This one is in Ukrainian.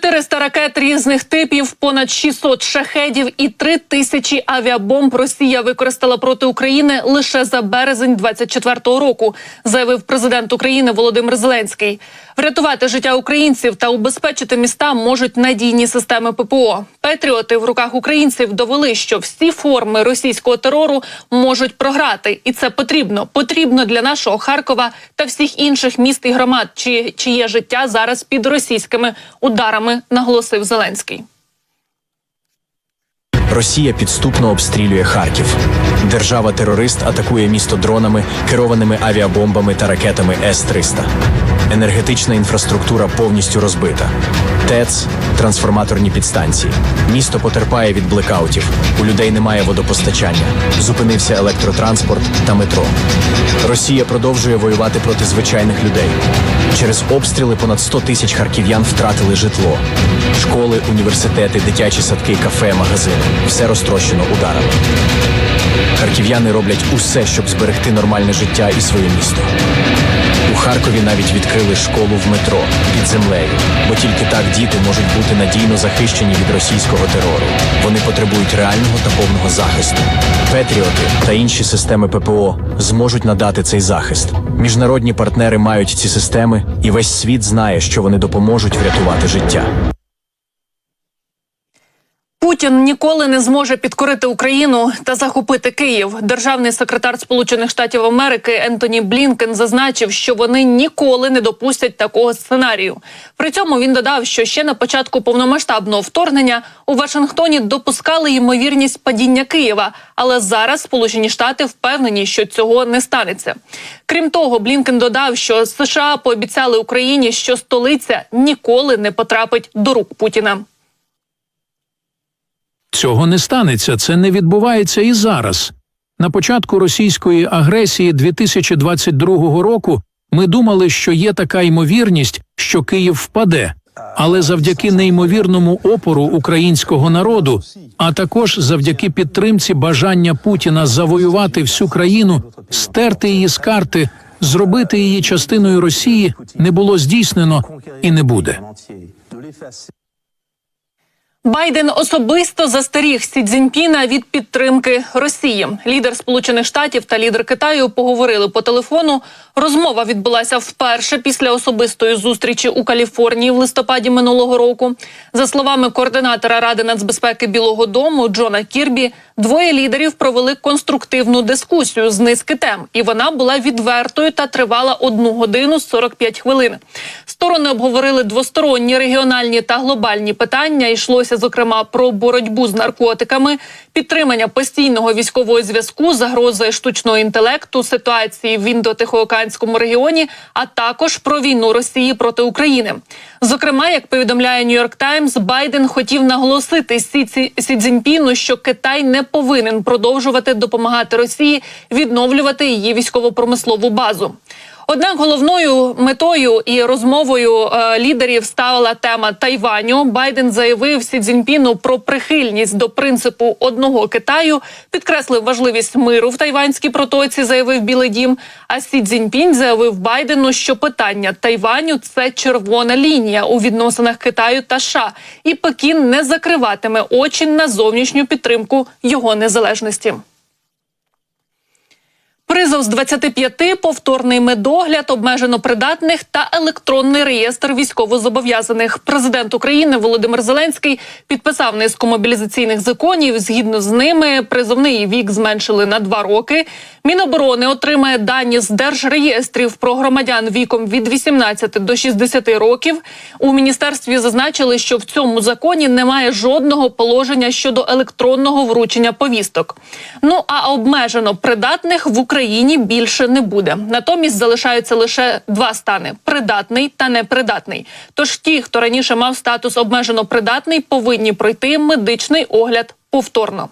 400 ракет різних типів, понад 600 шахедів і 3000 авіабомб Росія використала проти України лише за березень 24-го року, заявив президент України Володимир Зеленський. Врятувати життя українців та убезпечити міста можуть надійні системи ППО. Патріоти в руках українців довели, що всі форми російського терору можуть програти. І це потрібно. Потрібно для нашого Харкова та всіх інших міст і громад, чиє життя зараз під російськими ударами, наголосив Зеленський. Росія підступно обстрілює Харків. Держава-терорист атакує місто дронами, керованими авіабомбами та ракетами С-300. Енергетична інфраструктура повністю розбита. ТЕЦ, трансформаторні підстанції. Місто потерпає від блекаутів. У людей немає водопостачання. Зупинився електротранспорт та метро. Росія продовжує воювати проти звичайних людей. Через обстріли понад 100 тисяч харків'ян втратили житло. Школи, університети, дитячі садки, кафе, магазини. Все розтрощено ударами. Харків'яни роблять усе, щоб зберегти нормальне життя і своє місто. У Харкові навіть відкрили школу в метро під землею, бо тільки так діти можуть бути надійно захищені від російського терору. Вони потребують реального та повного захисту. Патріоти та інші системи ППО зможуть надати цей захист. Міжнародні партнери мають ці системи, і весь світ знає, що вони допоможуть врятувати життя. Путін ніколи не зможе підкорити Україну та захопити Київ. Державний секретар Сполучених Штатів Америки Ентоні Блінкен зазначив, що вони ніколи не допустять такого сценарію. При цьому він додав, що ще на початку повномасштабного вторгнення у Вашингтоні допускали ймовірність падіння Києва, але зараз Сполучені Штати впевнені, що цього не станеться. Крім того, Блінкен додав, що США пообіцяли Україні, що столиця ніколи не потрапить до рук Путіна. Цього не станеться, це не відбувається і зараз. На початку російської агресії 2022 року ми думали, що є така ймовірність, що Київ впаде. Але завдяки неймовірному опору українського народу, а також завдяки підтримці бажання Путіна завоювати всю країну, стерти її з карти, зробити її частиною Росії, не було здійснено і не буде. Байден особисто застеріг Сі Цзіньпіна від підтримки Росії. Лідер Сполучених Штатів та лідер Китаю поговорили по телефону. Розмова відбулася вперше після особистої зустрічі у Каліфорнії в листопаді минулого року. За словами координатора Ради нацбезпеки Білого дому Джона Кірбі, двоє лідерів провели конструктивну дискусію з низки тем, і вона була відвертою та тривала 1 годину 45 хвилин. Сторони обговорили двосторонні, регіональні та глобальні питання. Йшлося, зокрема, про боротьбу з наркотиками, підтримання постійного військового зв'язку, загрози штучного інтелекту, ситуації в Індо-Тихоокеанському регіоні, а також про війну Росії проти України. Зокрема, як повідомляє Нью-Йорк Таймс, Байден хотів наголосити Сі Цзіньпіну, що Китай не повинен продовжувати допомагати Росії відновлювати її військово-промислову базу. Однак головною метою і розмовою лідерів стала тема Тайваню. Байден заявив Сі Цзіньпіну про прихильність до принципу одного Китаю, підкреслив важливість миру в Тайванській протоці, заявив Білий дім. А Сі Цзіньпінь заявив Байдену, що питання Тайваню – це червона лінія у відносинах Китаю та США, і Пекін не закриватиме очі на зовнішню підтримку його незалежності. Призов з 25, повторний медогляд, обмежено придатних та електронний реєстр військовозобов'язаних. Президент України Володимир Зеленський підписав низку мобілізаційних законів. Згідно з ними, призовний вік зменшили на 2 роки. Міноборони отримає дані з держреєстрів про громадян віком від 18 до 60 років. У міністерстві зазначили, що в цьому законі немає жодного положення щодо електронного вручення повісток. Ну а обмежено придатних в Україні більше не буде. Натомість залишаються лише 2 стани – придатний та непридатний. Тож ті, хто раніше мав статус обмежено придатний, повинні пройти медичний огляд повторно.